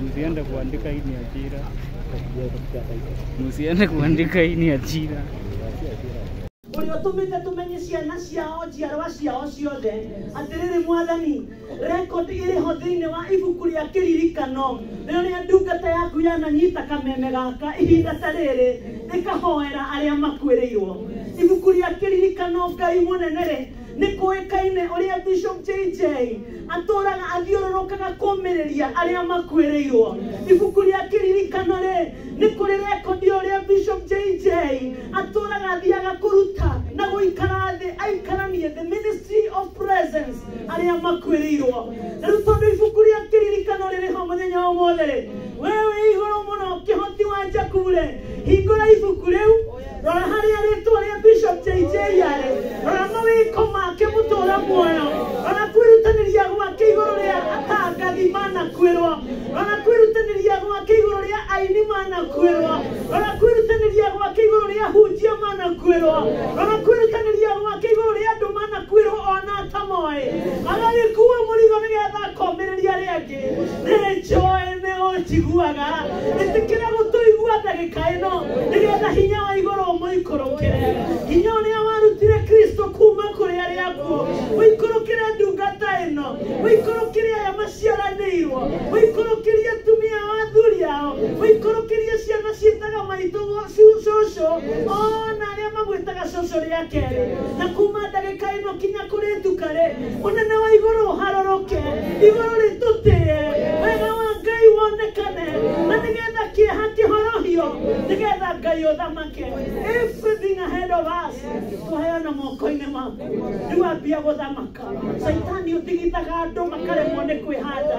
na msiende kuandika hii ni ajira. Msiende kuandika hii ni ajira. Uri otumite tumenye ciana ciao njiarwa ciao ciothe atiriri mwathani record iri ho thiini wa ibuku ria kiririkano riria ndungata yaku yananyita kameme gaka ihinda ta riri ikahoera aria makwiriirwo ibuku ria kiririkano Ngai munene ni kuikaine uria Bishop JJ aturaga athiururukaga kumiriria aria makwiriirwo ibuku ria kiririkano ni kuri record uria Bishop JJ aturaga athiaga kuruta na guikara thi aikaranie the ministry of presence aria makwiriirwo riu tondu ibuku ria kiririkano riri ho muthenya wa mothe wewe iguru muno kihoti wa Jakure hingura ibuku riu rora haria ritwa ria Bishop JJ yare rora mawiko make mutura muoyo rora kwirutaniria gwake iguru ria atangathi mana kwirwo rora kwirutaniria gwake iguru ria aini mana kwirwo rora kwirutaniria gwake iguru ria hunjia mana kwirwo rora kwirutaniria gwake iguru ria andu mana kwirwo ona tamoe agagikuwa murigo nigetha komereria riangi ni joe ne otiguaga itikira gutuigua ndagika ino nigetha hinya wa iguru muikorokere hinya uria warutire Kristo kuma kuri aria akuo muikorokere ndungata ino muikorokere aya maciaranirwo muikorokere atumia a athuri ao muikorokere ciana ciitaga maitũ cucu ona aria magwĩtaga cucu ria keri na kuma ndagika ino kinya kuri ndukare munene wa iguru haroroke iguru ritutie wega wa Ngai wonekane na nigetha kieha kihorohio nigetha Ngai uthamake everything ahead of us tuheana moko-inĩ maku rĩu ambia gũthamaka Saitani ũthigithaga andũ makaremwo nĩ kwĩhanda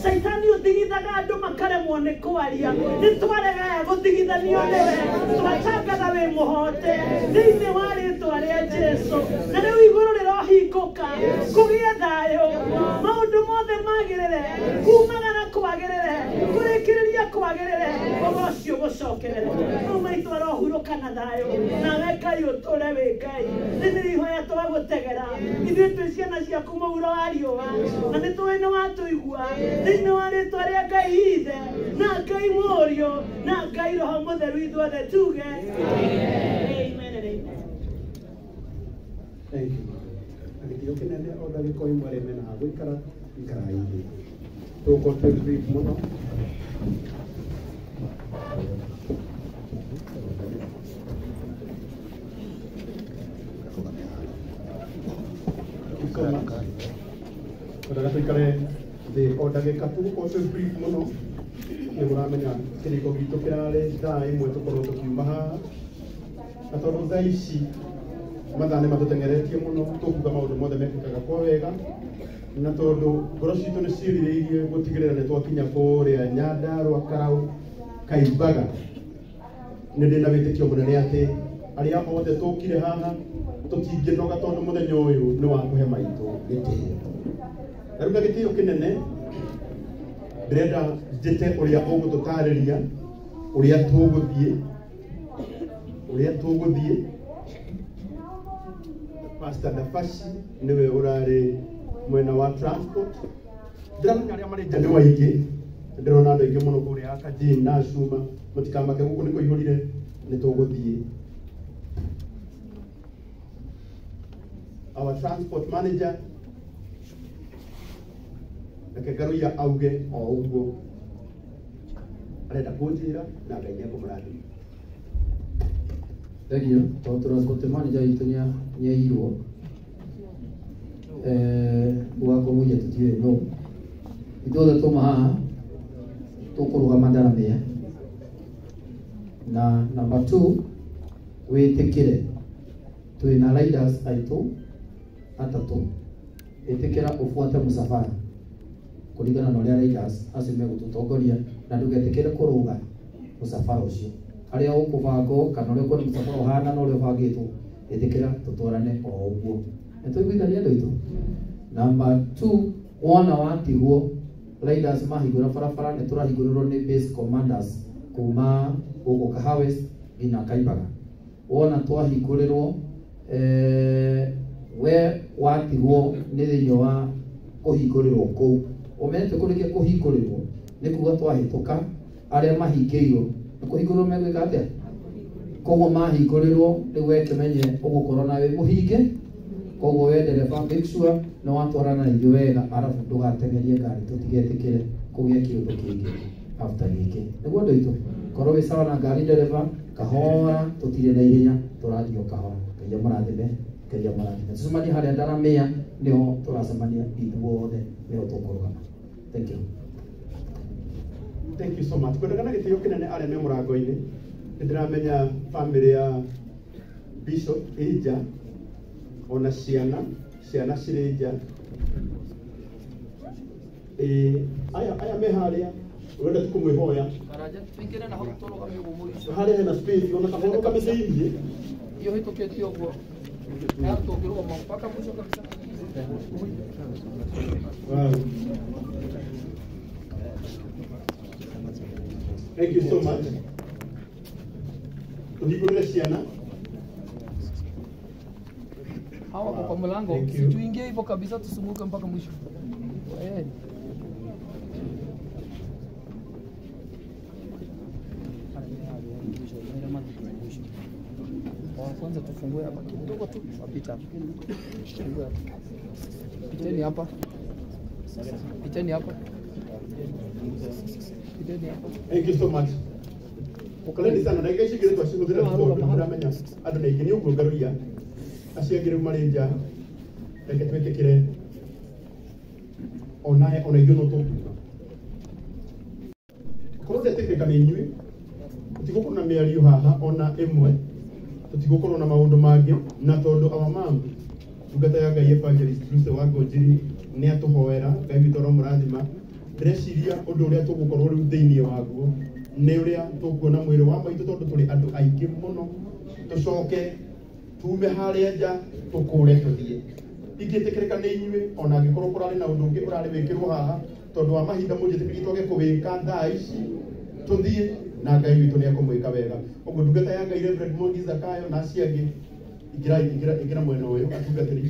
Saitani ũthigithaga andũ makaremwo nĩ kwaria nĩ twarega gũthigithanio nĩwe twatangatha wĩ mũhote thĩinĩ wa rĩĩtwa rĩa Jesũ na rĩu igũrũ rĩrohingũka kũgĩe thayũ maũndũ mothe magĩrĩre kumagara kwagĩrĩre kũrĩkĩrĩria kwagĩrĩre ũcio gũcokerere rĩu maitũ arohurũka na thayũ nawe Ngai ũtũre wĩ Ngai nĩ ihoya twagũtegera ithuĩ twĩ ciana ciaku mũhuro wa riũa na nĩ tũĩ nĩ watũigua thĩinĩ wa rĩĩtwa rĩa Ngai Ithe na Ngai Mũriũ na Ngai Roho Mũtheru ithuothe tuge amen and amen. Thank you. Agĩthiĩ ũkĩnene o ndagĩka ĩmwe rĩmwe na gũikara ikarai thĩ tũgũkorwo twĩ brief mũno Ora tuikare thĩ o ndagĩka tũgũkorwo twĩ brief mũno nĩ mũramenya kĩrĩko gitũ kĩrarĩ thaa ĩmwe tũkorwo tũkiuma haha na tondũ thaa ici mathaa nĩ matũteng'eretie mũno tũkuga maũndũ mothe mekĩkaga kwa wega na tondũ ngoro citũ nĩ ciĩrirĩirie gũtigĩrĩra nĩ twakinya kũrĩa Nyandarua Karau Kaimbaga nĩ ndĩ na wĩtĩkio mũnene atĩ arĩa othe tũkire haha tũtingĩnoga tondũ mũthenya ũyũ nĩ wa kũhe maitũ gĩtĩo na rĩu na gĩtĩo kĩnene ndĩrenda njĩte ũrĩa ũgũtũtarĩria ũrĩa tũgũthiĩ Pastor Nafashi niwe urari mwena wa transport ndiramenya arĩa marĩ nja nĩ waingĩ ndĩrona andũ aingĩ mũno kũrĩa Akajini na Cuma mũtikamake gũkũ nĩ kũihũrire nĩ tũgũthiĩ our transport manager reke Ngaruiya auge o ũguo arenda kũnjĩra na Ngai nĩekũmũrathima. Thank you. Transport manager itu nyairwo wako muja tutiwe no itothe tuma haha tukurugama ndaramia na number 2 witikire twina riders aitu atatu itikira ufuate musafara kuringana na uria riders acime gututongoria na ndugetikire kuruga musafara ucio aria ukubango kana uria kwa musafara uhana na uria ubangitwo itikira tutwarane o uguo nitwiguithania andu itu. Number 2 wona watigwo riders mahingura barabara niturahingũrĩrwo ni base commanders kuma guku Kahawes nginya Kaimbaga. Wona twahingũrĩrwo we watigwo ni thĩinĩ wa kũhingũrĩrwo kũu umete kũrĩkia kũhingũrĩrwo nĩ kuga twahĩtũka arĩa mahingĩirwo nĩ kũhingũrĩrwo megwĩka atĩa koguo mahingũrĩrwo rĩu wekĩmenye ũgũkorwo na wĩ mũhinge koguo we ndereba make sure nĩ watwarana na ithuĩ wega arabu ndũgatengerie ngari tũtigetĩkĩre kũgĩa kĩũndũ kĩngĩ after gĩkĩ nĩguo andũ aitũ korwo wĩ sawa na ngari ndereba kahora tũtirĩ na ihenya tũrathiĩ o kahora Ngai amũrathime Ngai amũrathime tũcemanie harĩa Ndaramĩa nĩho tũracemania ithuothe nĩho tũkũrũgama. Thank you. Thank you so much. Kwendekana gĩtĩo kĩnene arĩa me mũrango-inĩ nĩndĩramenya family ya Bishop ĩnja ona ciana cirĩ nja aya me harĩa urenda tukũmwĩhoya harĩa hena space ona kahoro kamĩthĩinĩ Hiyo hitoketio huko. Na tungiroma mpaka mwisho kabisa. Wow. Thank you so much. Tuhigurire ciana. Hawa kwa mlango. Tuingie hivyo kabisa tusumuke mpaka mwisho. Kwanza tufungue hapa kidogo tu wapita. Piteni hapa. Piteni hapa. Piteni hapa. Thank you so much. Ukaleni sana na igeshi gire twashiguthira tuko turamenya andu na igini uguo ngaruria aciagire mari nja reke twĩtĩkĩre ona ithuĩ no tũkuga korwo ndetĩkĩrĩka nĩ inyuĩ tũtigũkorwo na mĩario haha ona ĩmwe tũtigũkorwo na maũndũ mangĩ na tondũ our mom ndungata ya Ngai Evangelist Lucy wa Ngonjiri nĩ atũhoera Ngai witũ aromũrathima ndĩreciria ũndũ ũrĩa tũgũkorwo rĩu thĩinĩ waguo nĩ ũrĩa tũkuona mwĩrĩ wa maitũ tondũ tũrĩ andũ aingĩ mũno tũcoke tume harĩa nja tũkũre tũthiĩ ingĩtĩkĩrĩka nĩ inyuĩ ona angĩkorwo kũrarĩ na ũndũ ũngĩ ũrarĩ wĩkĩrwo haha tondũ wa mahinda mũnjĩtĩkĩrie twage kũwĩka thaa ici tũthiĩ na Ngai witũ nĩ ekũmwĩka wega ũguo ndungata ya Ngai Reverend Mwangi Zakayo na acio angĩ ingĩra mwena ũyũ atungatĩri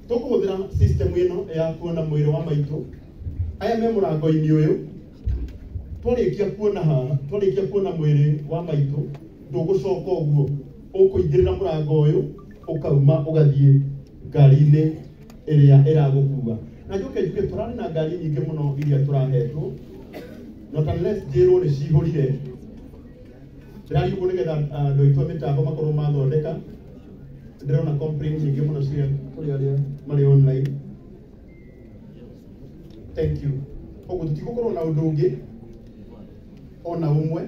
tũkũhũthĩra system ĩno ya kuona mwĩrĩ wa maitũ aya me mũrango-inĩ ũyũ twarĩkia kuona haha twarĩkia kuona mwĩrĩ wa maitũ ndũgũcoka ũguo ũkũingĩrĩra mũrango ũyũ ũkauma ũgathiĩ ngari-inĩ ĩrĩa ĩragũkua na njoke njuge tũrarĩ na ngari nyingĩ mũno iria tũrahetwo not unless njĩrwo nĩ cihũrire ndĩrari ũguo nĩgetha andũ aitũ a mĩtambo makorwo mathondeka ndĩrona complaint nyingĩ mũno cia kũrĩ arĩa marĩ online. Thank you. Ũguo tũtigũkorwo na ũndũ ũngĩ ona ũmwe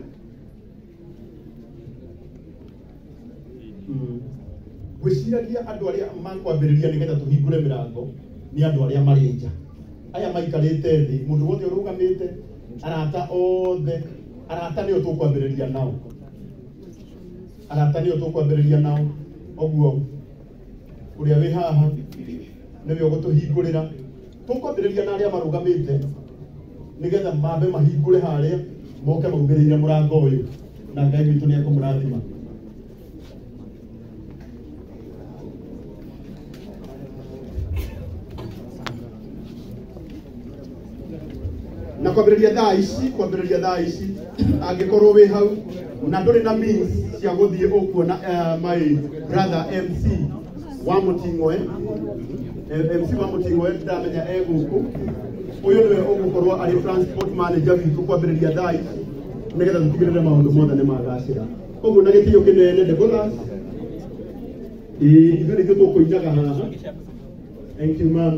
gwĩciragia andũ arĩa makwambĩrĩria nĩgetha tũhingũre mĩrango nĩ andũ arĩa marĩ nja aya maikarĩte thĩ mũndũ wothe ũrũgamĩte arata othe arata nĩo tũkwambĩrĩria nao arata nĩo tũkwambĩrĩria nao ũguo ũrĩa wĩ haha nĩwe ũgũtũhingũrĩra tũkwambĩrĩria na arĩa marũgamĩte nĩgetha mambe mahingũre harĩa moke maugĩrĩire mũrango ũyũ na Ngai witũ nĩ ekũmũrathima. Na kwambĩrĩria thaa ici angĩkorwo wĩ hau na ndũrĩ na means cia gũthiĩ ũkuona my brother MC wa Mũting'oe ndamenya gũkũ ũyũ nĩwe ũgũkorwo arĩ transport manager witũ kwambĩrĩria thaa ici nĩgetha tũtigĩrĩre maũndũ mothe nĩ magacĩra ũguo na gĩtĩo kĩnene Deborah ithuĩ nĩkĩo tũkũinaga haha. Thank you ma'am.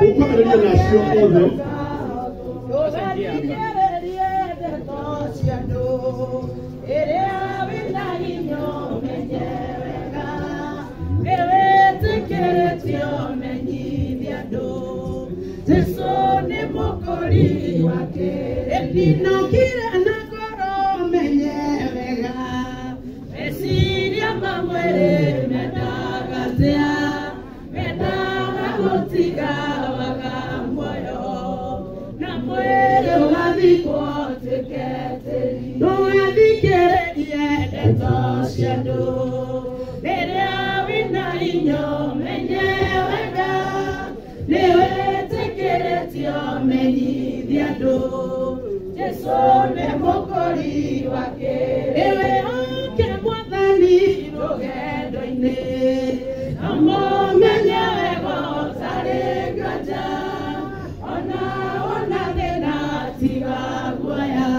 Ukwambĩrĩria nacio othe Esiria mamwere medagatea Nerea wina inyo menyewega Newe tekeretio menyi diado Jesu ne mokori wake Ewe oke mwathani rogendo ine Amo menyewego tare gaja Ona thena tiga guaya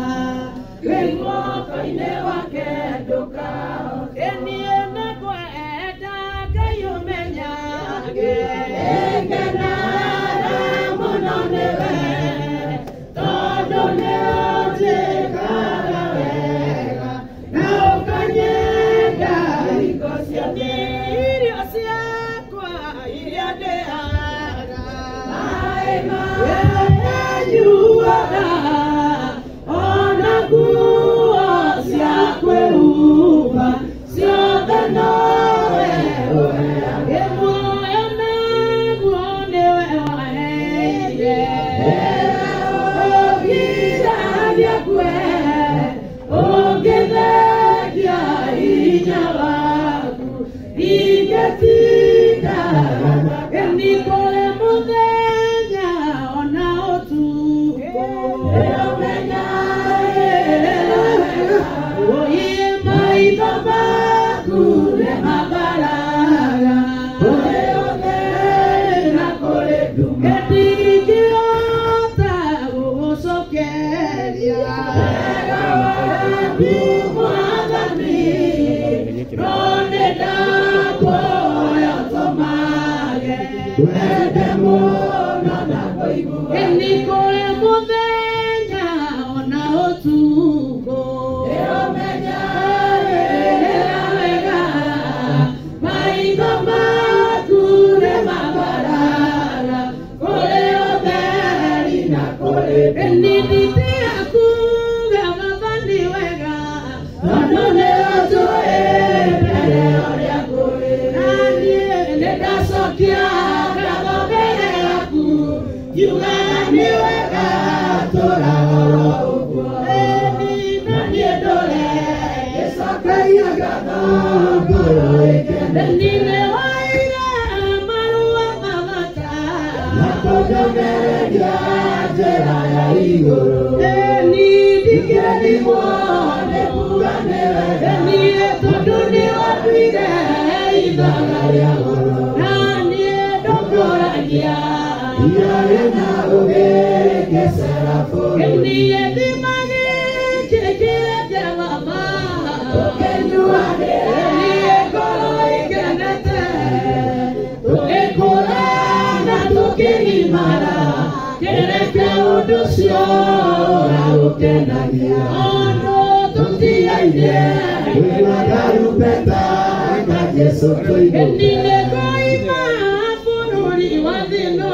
Wengoko ine wake duka Enie negwa eda gayo menyage Engena muno newe Todo neote karawega Na ukanyega ikosioni Irio siakwa iria deaga Maema yuada Ona kuo siakwe uba Siothe nowe Emo eme guonewe waheire Ogira diakwe Ogethegia inya waku Igetinda Enikole muthenya ona otuko Eomenya Oye maitho maku ne mabaraga Oye na kore dume Etikirota gugucokeria Mwathani Rone ndakuoya tomage Wende muno na kuigua Enikole muthenya ona otuko Eomenya wega Maitho maku ne mabaraga Kore otheri na kore Eniditi akuga mwathani wega Tondo neotue mbere oria kuri Nanie nĩndacokia ngatho mbere yaku Ngiugaga nĩ wega tũragoro ũguo Nanie ndũre gĩcokagia ngatho ngoro ĩkene Nine waire marũa mathaka Na kũnjonereria njĩra ya igũrũ Nindikĩrĩmwo nĩ kuga nĩ wega Niĩ tondũ nĩ watuire ithaga rĩa goro Na niĩ ndũkũragia Iarĩ na ũgĩ ngĩcera bũrũri Niĩ thimagĩ kĩrĩa baba Ũkĩnyuanĩra Niĩ ngoro ĩkenete Tũgĩkũra na tũkĩgimara Kĩreke ũndũ ũcio ũgagũkenagia Ondũ tũtigaire Wĩnaga rumbeta nga Jesũ tũigũ Nine ngoima bũrũri wa thĩ ĩno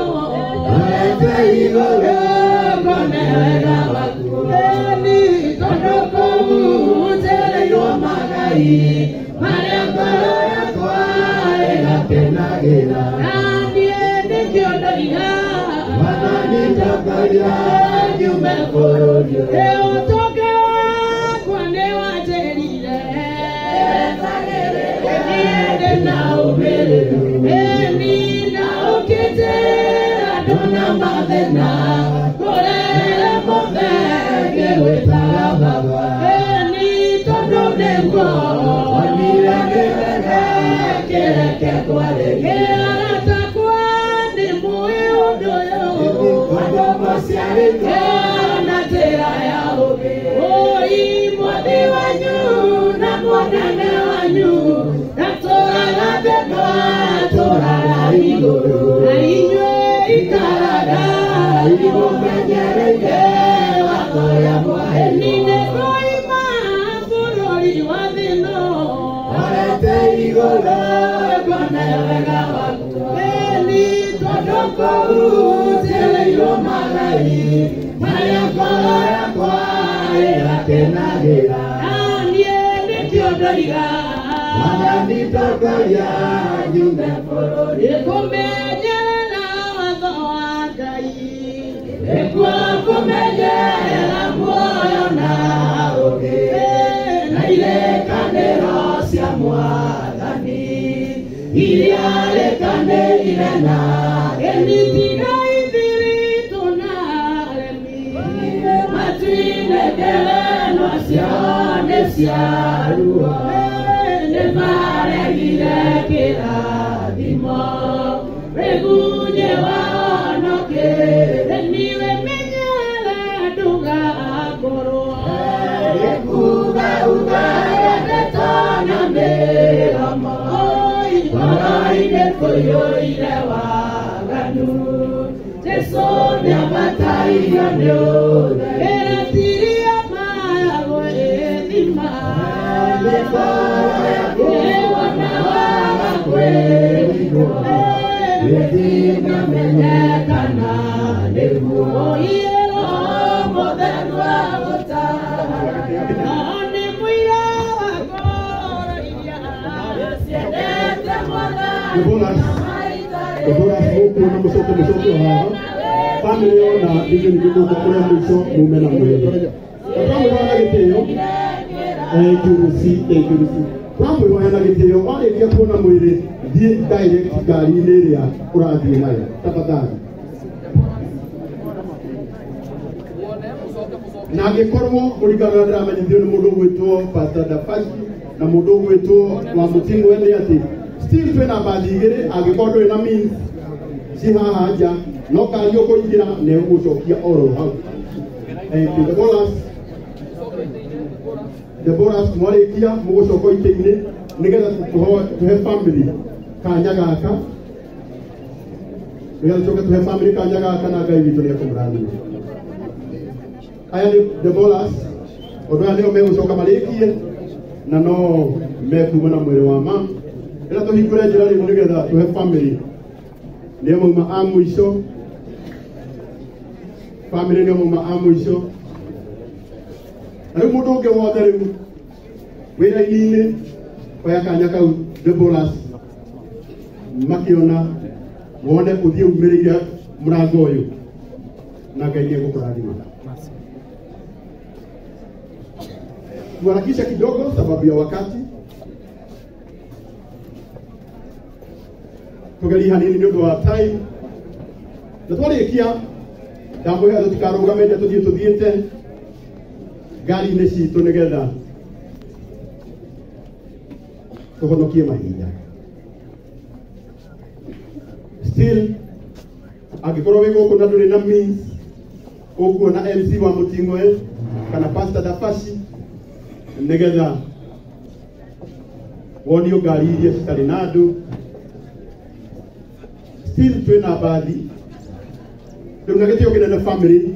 Orete igũrũ ngone wega waku Tondũ kũu njereirwo magai Marĩa ngoro yakwa ĩgakenagĩra Na niĩ nĩkĩo ndoiga Mwathani ndokagia nyume bũrũri ũyũ Ũtonga wakwa nĩ wanjĩrire Niĩ ndĩna ũmĩrĩru Ĩni na ũkĩnjĩra ndona mathĩna Kũrere mũthe ngĩgwĩtaga baba Ĩni tondũ nĩguo onire nĩ wega kĩreke kwarĩria Aratakwa nĩ mũĩ ũndũ ũyũ Andũ maciarĩtwo na njĩra ya ũgĩ Oi mwathi wanyu na mwanene wanyu Ndatũraga thĩ no atũraga igũrũ Na inyuĩ ikaraga imũmenyereire watho ya mwahe Nine ngoima bũrũri wa thĩ ĩno Orete igũrũ ngone wega waku Ĩni tondũ kũu njereirwo magai Marĩa ngoro yakwa ĩgakenagĩra Na niĩ nĩkĩo ndoiga Mwathani ndokagia nyume bũrũri Kũmenyerera watho wa Ngai Nĩguo kũmenyerera muoyo na ũgĩ Na irĩkanĩro cia mwathani Iriale kande irena Enitina idiri tunale mi Matine kele no siane siarua Ne mare gire kira dimo Regunye wano ke Niwe menyala dunga koroa Kuga uga ya tana merama Ine koyo ire waganu Tesone amatai yanyo Eratiri amago edima Ewa na waga kweligo Edina menekana Nebuo ielo moderwa gota Ane muira wagora iya Siedete Kutoka huku na msoto family ona hizo ni kitu kwa mwisho mume na mke. Kama wana gitio jurusi. Kama wana gitio wale pia kuona mwili direct gari ile ya urathi nayo. Tafadhali. Na gikorwo kurigana na manyithio ni mundu gwitwo Pastor Dafashi na mundu gwitwo wa mutingo ene ati still twena bathigire agikorwo ina means si haha nja no kario kuingira ne gucokia oro hau the bonus mwarikia mugucoka ite-ini nigetha tuhe family kanya gaka nigetha tuhe family kanya gaka na Ngai witu ni akumrathima aya ni the bonus odwa ndio megucoka marikie na no mekuma na mwiri wa mama ila tuhingure njira riu nigetha tuhe family ndio mama amwisho family ndio mama amwisho riu mundu ungi wothe riu wira ini oya kanya kau the bonus makiona wone uthie umirire murango uyu na Ngai ni gukurathima tuharakisha kidogo sababu ya wakati tugeria hanini ni undu wa time na twarikia ndamwiha tutikarugame nja tuthiite ngari-inĩ citũ nigetha tuhonokie mahinda still angikorwo wi guku na nduri na means ukuona MC wa Muting'oe kana Pastor Dafashi nigetha wonio ngari iria citarĩ na andũ still twina bathi riu na gitio kinene family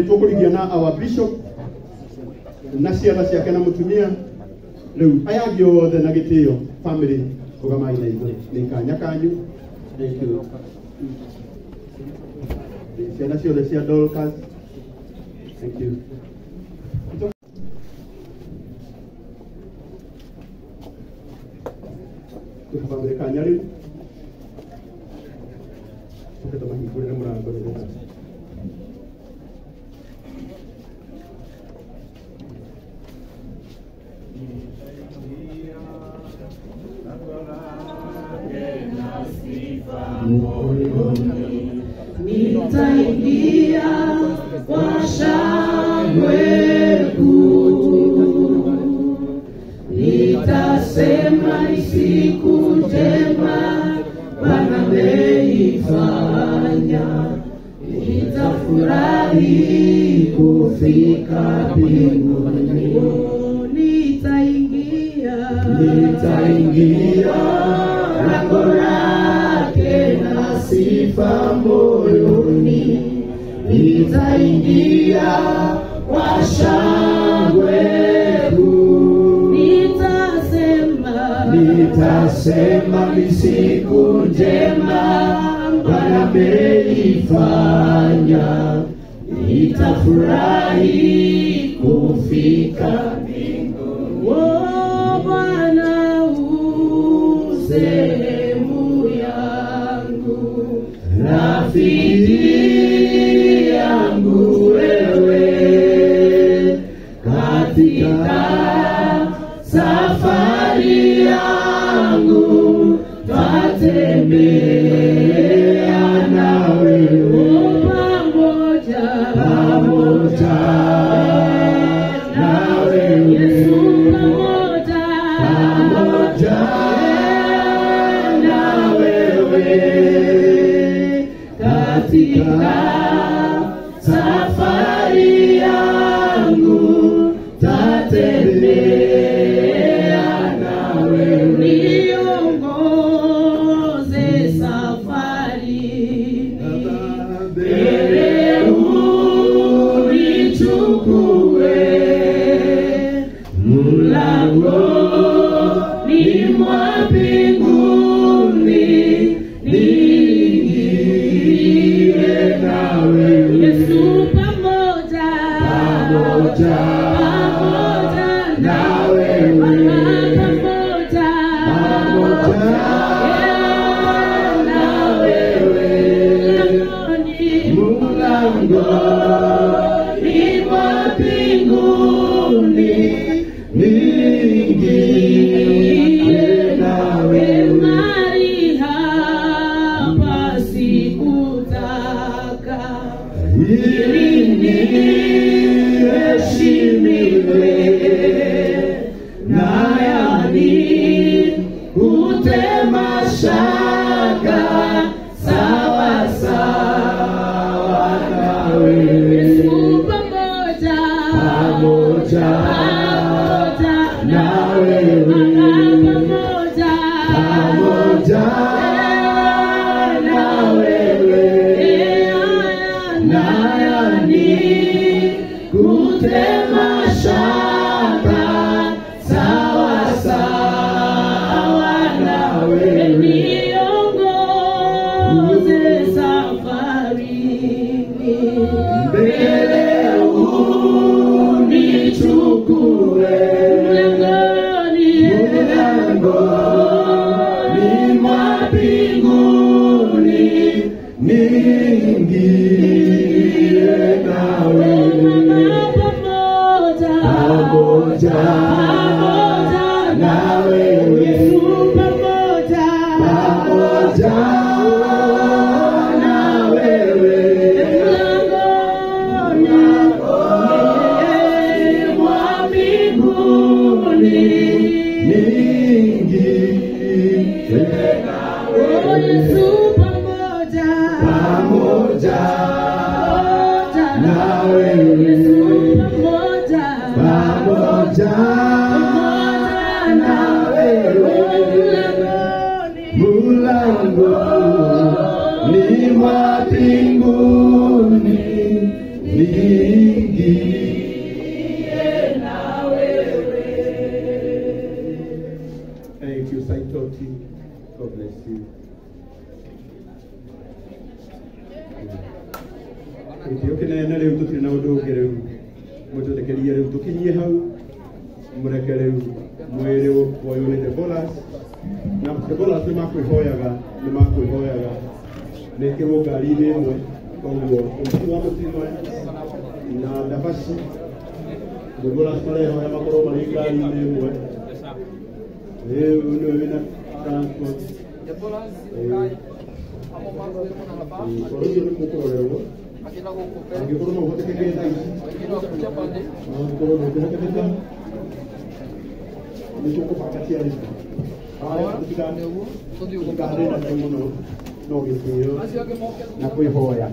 tukurigia na our bishop na ciana ciake na mutumia riu aya angĩ othe na gitio family rugamai na igũrũ nĩ kanya kanyu thank you ciana ciothe cia Dorcas thank you family kanya riu kita mahingurire murango nigetha nitaingia kwa shangwe kuu, nitasema ni siku njema Bwana ameifanya, nitafurahi kufika mbinguni. Nitaingia lango lake na sifa moyoni, nitaingia kwa shangwe kuu, nitasema ni siku njema Bwana ameifanya, nitafurahi kufika mbinguni. Bwana sehemu yangu, rafiki yangu wewe, katika safari yangu tatembea nawe pamoja nawe Yesu pamoja na wewe katika safari yangu tatembea nawe niongoze safarini mbele unichukue mlangoni mwa mbinguni niingie nawe Yesu pamoja na wewe na wewe mlangoni mwa mbinguni niingie nawe mahali hapa sikutaka ili niheshimiwe na yani kutema shaka sawa sawa nawe Yesu pamoja na wewe pamoja na wewe na yani kutema shaka sawa sawa nawe niongoze safarini mbele unichukue mlangoni mwa mbinguni niingie nawe pamoja na wewe pamoja na wewe mlangoni mwa mbinguni niingie nawe Yesu pamoja na wewe pamoja na wewe mlangoni mwa mbinguni niingie na wewe. Thank you, Saitoti. God bless you. Ikiokena rĩu tũtirĩ na ũndũ ũngĩ rĩu mũtũrekerie rĩu tũkinyie hau mũreke rĩu mwĩrĩ woywo nĩ Debolas na Debolas nĩ makwĩhoyaga mekĩrwo ngari-inĩ ĩmwe koguo ũmũti wa mũtino na ndabaci Debolas marehoya makorwo marĩ ngari-inĩ ĩmwe rĩu nĩ wĩna transport korwo nĩ mũkũrorerwo angĩkorwo no ũhotekeke thaa ici angĩkorwo no ũkĩhotekeka nĩ tũkũbanga ciarĩ tũtikanĩrane mũno no gĩtĩo na kwĩhoya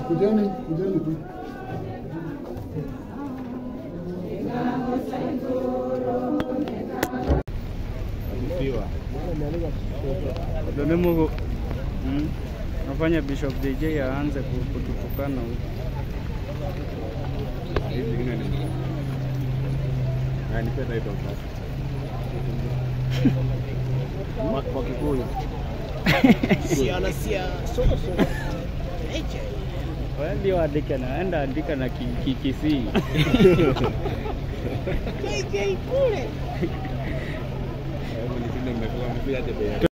Kujani tu. Ndio Mungu nafanya Bishop JJ aanze kututukana huko. Nipenda hiyo kwa Kikuyu. Sia soko. Eche. Wewe ndio andika na enda andika na Kisii. KK kule. Hebu nitinde mmekuwa mpiga tebe.